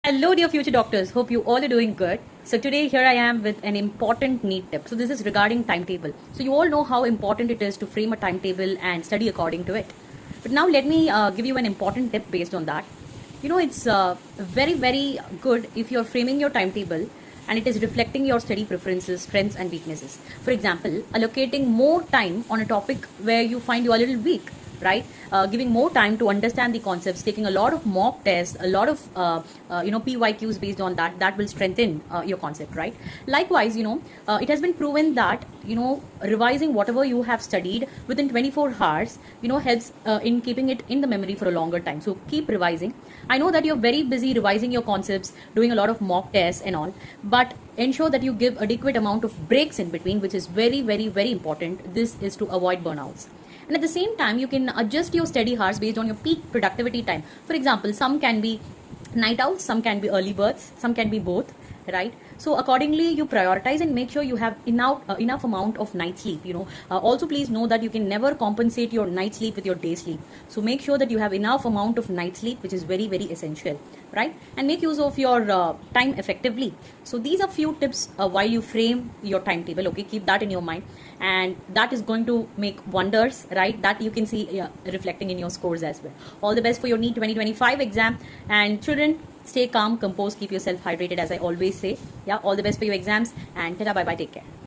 Hello, dear future doctors. Hope you all are doing good. So today here I am with an important neat tip. So this is regarding timetable. So you all know how important it is to frame a timetable and study according to it. But now let me give you an important tip based on that. It's very good if you're framing your timetable and it is reflecting your study preferences, strengths and weaknesses. For example, allocating more time on a topic where you find you are a little weak, right? Giving more time to understand the concepts, taking a lot of mock tests, a lot of PYQs based on that will strengthen your concept, right? Likewise, it has been proven that revising whatever you have studied within 24 hours helps in keeping it in the memory for a longer time. So keep revising. I know that you're very busy revising your concepts, doing a lot of mock tests and all, but ensure that you give adequate amount of breaks in between, which is very important. This is to avoid burnouts. And at the same time, you can adjust your study hours based on your peak productivity time. For example, some can be night owls, some can be early birds, some can be both, right? So accordingly, you prioritize and make sure you have enough amount of night sleep. Also please know that you can never compensate your night sleep with your day sleep. So make sure that you have enough amount of night sleep, which is very essential, right? And make use of your time effectively. So these are few tips while you frame your timetable. Okay, keep that in your mind, and that is going to make wonders, right? That you can see reflecting in your scores as well. All the best for your NEET 2025 exam. And children, stay calm, composed, keep yourself hydrated, as I always say. Yeah, all the best for your exams, and ta-da, bye-bye, take care.